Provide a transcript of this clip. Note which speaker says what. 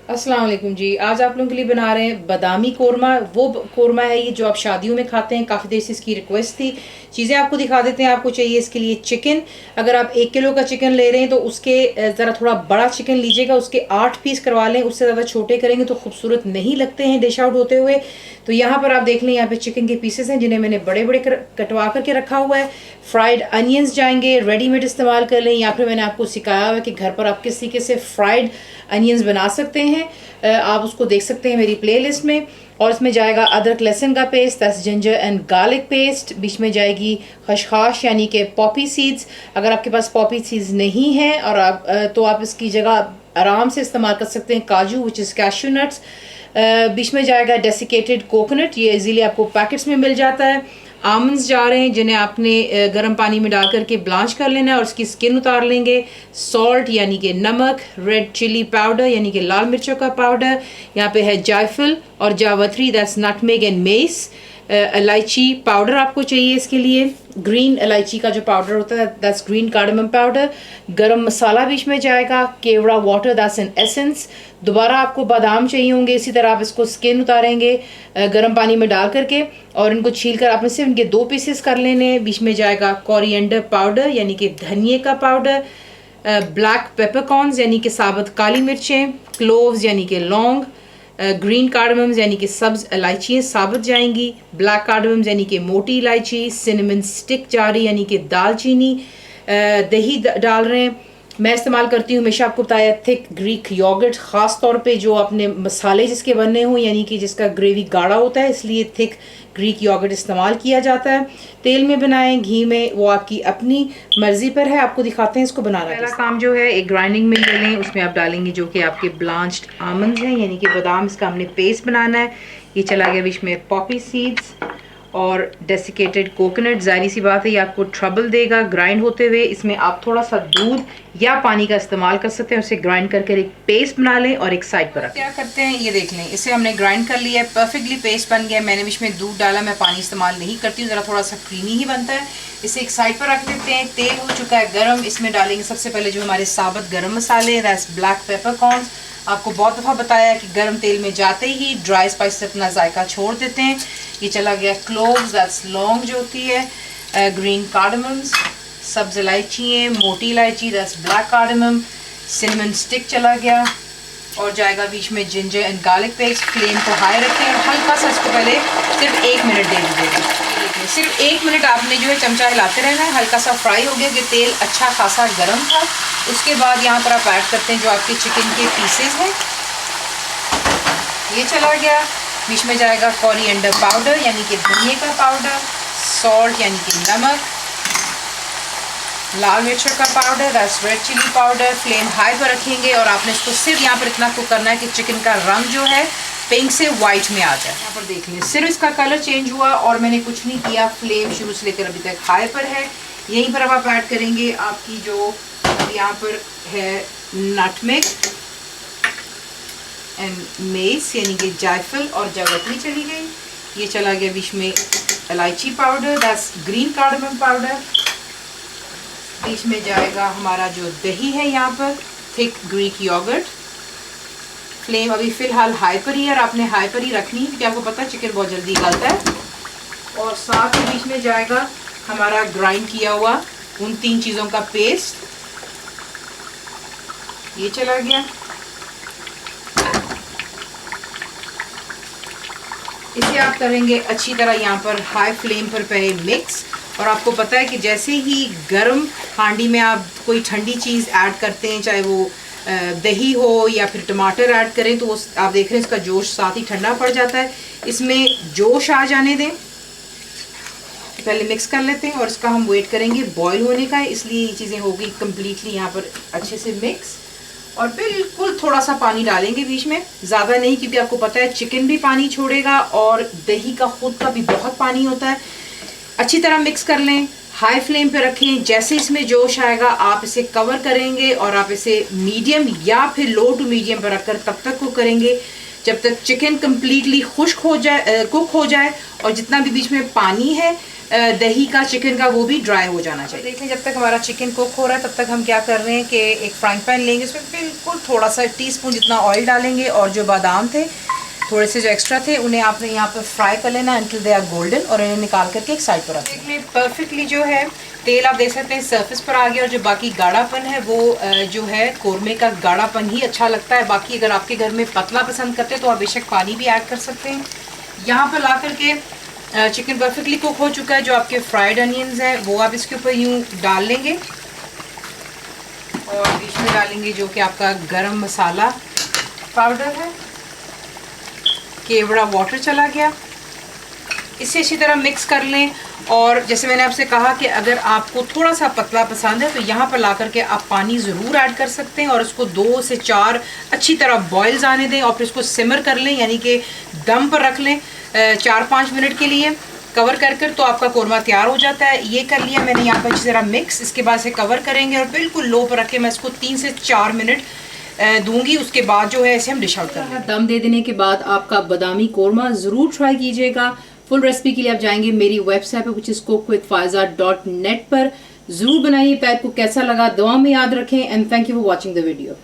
Speaker 1: अस्सलाम वालेकुम जी। आज आप लोगों के लिए बना रहे हैं बादामी कोरमा। वो कोरमा है ये जो आप शादियों में खाते हैं। काफ़ी देर से इसकी रिक्वेस्ट थी। चीज़ें आपको दिखा देते हैं। आपको चाहिए इसके लिए चिकन। अगर आप 1 किलो का चिकन ले रहे हैं तो उसके ज़रा थोड़ा बड़ा चिकन लीजिएगा, उसके 8 पीस करवा लें। उससे ज़्यादा छोटे करेंगे तो खूबसूरत नहीं लगते हैं डिश आउट होते हुए। तो यहाँ पर आप देख लें, यहाँ पे चिकन के पीसेस हैं जिन्हें मैंने बड़े बड़े कटवा करके रखा हुआ है। फ्राइड अनियंस जाएंगे, रेडीमेड इस्तेमाल कर लें, या फिर मैंने आपको सिखाया हुआ है कि घर पर आप किस तरीके से फ्राइड अनियंस बना सकते हैं। आप उसको देख सकते हैं मेरी प्लेलिस्ट में। और इसमें जाएगा अदरक लहसुन का paste, that's ginger and garlic paste. बीच में जाएगी खशखाश यानी कि पॉपी सीड्स। अगर आपके पास पॉपी सीड्स नहीं है और आप तो आप इसकी जगह आराम से इस्तेमाल कर सकते हैं काजू, विच इज़ कैश्यू नट्स। बीच में जाएगा डेसिकेटेड कोकोनट, ये इजीली आपको पैकेट्स में मिल जाता है। आमंड्स जा रहे हैं जिन्हें आपने गर्म पानी में डाल करके ब्लांच कर लेना है और उसकी स्किन उतार लेंगे। सॉल्ट यानी कि नमक, रेड चिली पाउडर यानी कि लाल मिर्चों का पाउडर, यहाँ पे है जायफल और Javatri, that's nutmeg and mess. इलायची पाउडर आपको चाहिए इसके लिए, ग्रीन इलायची का जो पाउडर होता है, दैट्स ग्रीन कार्डमम पाउडर। गरम मसाला बीच में जाएगा, केवड़ा वाटर, दैट्स एन एसेंस। दोबारा आपको बादाम चाहिए होंगे, इसी तरह आप इसको स्किन उतारेंगे गर्म पानी में डाल करके और इनको छील कर आपने सिर्फ इनके 2 पीसेस कर लेने। बीच में जाएगा कोरिएंडर पाउडर यानी कि धनिए का पाउडर, ब्लैक पेपरकॉर्न्स यानी कि साबुत काली मिर्चें, क्लोव्स यानी कि लौंग, ग्रीन कार्डमम्स यानी कि सब्ज इलायचियाँ साबुत जाएंगी, ब्लैक कार्डमम्स यानी कि मोटी इलायची, सिनेमन स्टिक जा रही यानी कि दालचीनी, दही डाल रहे हैं। मैं इस्तेमाल करती हूँ, हमेशा आपको बताया, थिक ग्रीक योगर्ट, ख़ास तौर पे जो अपने मसाले जिसके बनने हों यानी कि जिसका ग्रेवी गाढ़ा होता है, इसलिए थिक ग्रीक योगर्ट इस्तेमाल किया जाता है। तेल में बनाएं, घी में, वो आपकी अपनी मर्ज़ी पर है। आपको दिखाते हैं इसको बनाना। पहला काम जो है, एक ग्राइंडिंग मिल ले लें, उसमें आप डालेंगे जो कि आपके ब्लांच्ड आमंड्स हैं यानी कि बादाम। इसका हमने पेस्ट बनाना है। ये चला गया बीच में पॉपी सीड्स और डेसिकेटेड कोकोनट। जाहिर सी बात है ये आपको ट्रबल देगा ग्राइंड होते हुए। इसमें आप थोड़ा सा दूध या पानी का इस्तेमाल कर सकते हैं। उसे ग्राइंड करके एक पेस्ट बना लें और एक साइड पर रखें। क्या करते हैं ये देख लें, इसे हमने ग्राइंड कर लिया है, परफेक्टली पेस्ट बन गया। मैंने बीच में दूध डाला, मैं पानी इस्तेमाल नहीं करती हूँ, ज़रा थोड़ा सा क्रीमी ही बनता है। इसे एक साइड पर रख देते हैं। तेल हो चुका है गर्म, इसमें डालेंगे सबसे पहले जो हमारे साबुत गर्म मसाले, दैट्स ब्लैक पेपरकॉर्न्स। आपको बहुत दफ़ा बताया है कि गर्म तेल में जाते ही ड्राई स्पाइस से अपना जायका छोड़ देते हैं। ये चला गया क्लोव्स, दैट्स लौंग जो होती है, ग्रीन कार्डमम्स, सब्ज इलायची है, मोटी इलायची, that's black cardamom, cinnamon stick चला गया और जाएगा बीच में ginger and garlic paste. Flame को हाई रखें और हल्का सा इसको पहले सिर्फ 1 मिनट दे दीजिएगा। सिर्फ 1 मिनट आपने जो है चमचा हिलाते रहना है। हल्का सा फ्राई हो गया कि तेल अच्छा खासा गर्म था। उसके बाद यहाँ पर आप ऐड करते हैं जो आपके चिकन के पीसेस हैं। ये चला गया। बीच में जाएगा कोरिएंडर पाउडर यानी कि धनिया का पाउडर, सॉल्ट यानी कि नमक, लाल मिर्चों का powder, that's red chilli powder. Flame high पर रखेंगे और आपने इसको सिर्फ यहाँ पर इतना कुक करना है कि चिकन का रंग जो है पिंक से वाइट में आ जाए। यहाँ पर देख लें, सिर्फ इसका कलर चेंज हुआ और मैंने कुछ नहीं किया। फ्लेम शुरू से लेकर अभी तक हाई पर है। यहीं पर अब आप ऐड करेंगे आपकी जो यहाँ पर है नटमेग एंड मेस यानी कि जायफल और जावित्री चली गई। ये चला गया बीच में इलायची powder, that's green cardamom powder. बीच में जाएगा हमारा जो दही है, यहाँ पर थिक ग्रीक योगर्ट। फ्लेम अभी फ़िलहाल हाई पर ही है और आपने हाई पर ही रखनी है क्योंकि आपको पता है चिकन बहुत जल्दी गलता है। और साथ ही बीच में जाएगा हमारा ग्राइंड किया हुआ उन 3 चीज़ों का पेस्ट। ये चला गया। इसे आप करेंगे अच्छी तरह यहाँ पर हाई फ्लेम पर पहले मिक्स। और आपको पता है कि जैसे ही गर्म हांडी में आप कोई ठंडी चीज़ ऐड करते हैं, चाहे वो दही हो या फिर टमाटर ऐड करें, तो आप देख रहे हैं इसका जोश साथ ही ठंडा पड़ जाता है। इसमें जोश आ जाने दें, पहले मिक्स कर लेते हैं और इसका हम वेट करेंगे बॉईल होने का, इसलिए ये चीज़ें हो गई कम्प्लीटली यहाँ पर अच्छे से मिक्स। और बिल्कुल थोड़ा सा पानी डालेंगे बीच में, ज़्यादा नहीं, क्योंकि आपको पता है चिकन भी पानी छोड़ेगा और दही का खुद का भी बहुत पानी होता है। अच्छी तरह मिक्स कर लें, हाई फ्लेम पे रखें। जैसे इसमें जोश आएगा आप इसे कवर करेंगे और आप इसे मीडियम या फिर लो टू मीडियम पर रखकर तब तक कुक करेंगे जब तक चिकन कम्प्लीटली खुश्क हो जाए, कुक हो जाए। और जितना भी बीच में पानी है दही का, चिकन का, वो भी ड्राई हो जाना चाहिए। देखें जब तक हमारा चिकन कुक हो रहा है तब तक हम क्या कर रहे हैं कि एक फ्राइंग पैन लेंगे, उसमें बिल्कुल थोड़ा सा टीस्पून जितना ऑयल डालेंगे और जो बादाम थे थोड़े से जो एक्स्ट्रा थे उन्हें आपने यहाँ पर फ्राई कर लेना अंटिल दे आर गोल्डन, और इन्हें निकाल करके एक साइड पर रख लें। परफेक्टली जो है तेल आप देख सकते हैं सरफेस पर आ गया, और जो बाकी गाढ़ापन है वो जो है कोरमे का गाढ़ापन ही अच्छा लगता है। बाकी अगर आपके घर में पतला पसंद करते हैं तो आप बेशक पानी भी ऐड कर सकते हैं। यहाँ पर ला करके चिकन परफेक्टली कुक हो चुका है। जो आपके फ्राइड अनियंस हैं वो आप इसके ऊपर यूँ डाल लेंगे, और बीच में डालेंगे जो कि आपका गरम मसाला पाउडर है। केवड़ा वाटर चला गया, इसे अच्छी तरह मिक्स कर लें। और जैसे मैंने आपसे कहा कि अगर आपको थोड़ा सा पतला पसंद है तो यहाँ पर ला करके आप पानी ज़रूर ऐड कर सकते हैं, और उसको 2 से 4 अच्छी तरह बॉयल्स आने दें, और फिर उसको सिमर कर लें, यानी कि दम पर रख लें 4-5 मिनट के लिए कवर कर तो आपका कोरमा तैयार हो जाता है। ये कर लिया मैंने यहाँ पर अच्छी तरह मिक्स। इसके बाद से कवर करेंगे और बिल्कुल लो पर रख के मैं इसको 3 से 4 मिनट दूंगी। उसके बाद जो है इसे हम डिश आउट करेंगे। दम दे देने के बाद आपका बादामी कोरमा ज़रूर ट्राई कीजिएगा। फुल रेसिपी के लिए आप जाएंगे मेरी वेबसाइट पर विच इज़ cookWithFaiza.net पर। ज़रूर बनाइए। पैक को कैसा लगा दुआ में याद रखें, and thank you for watching the video.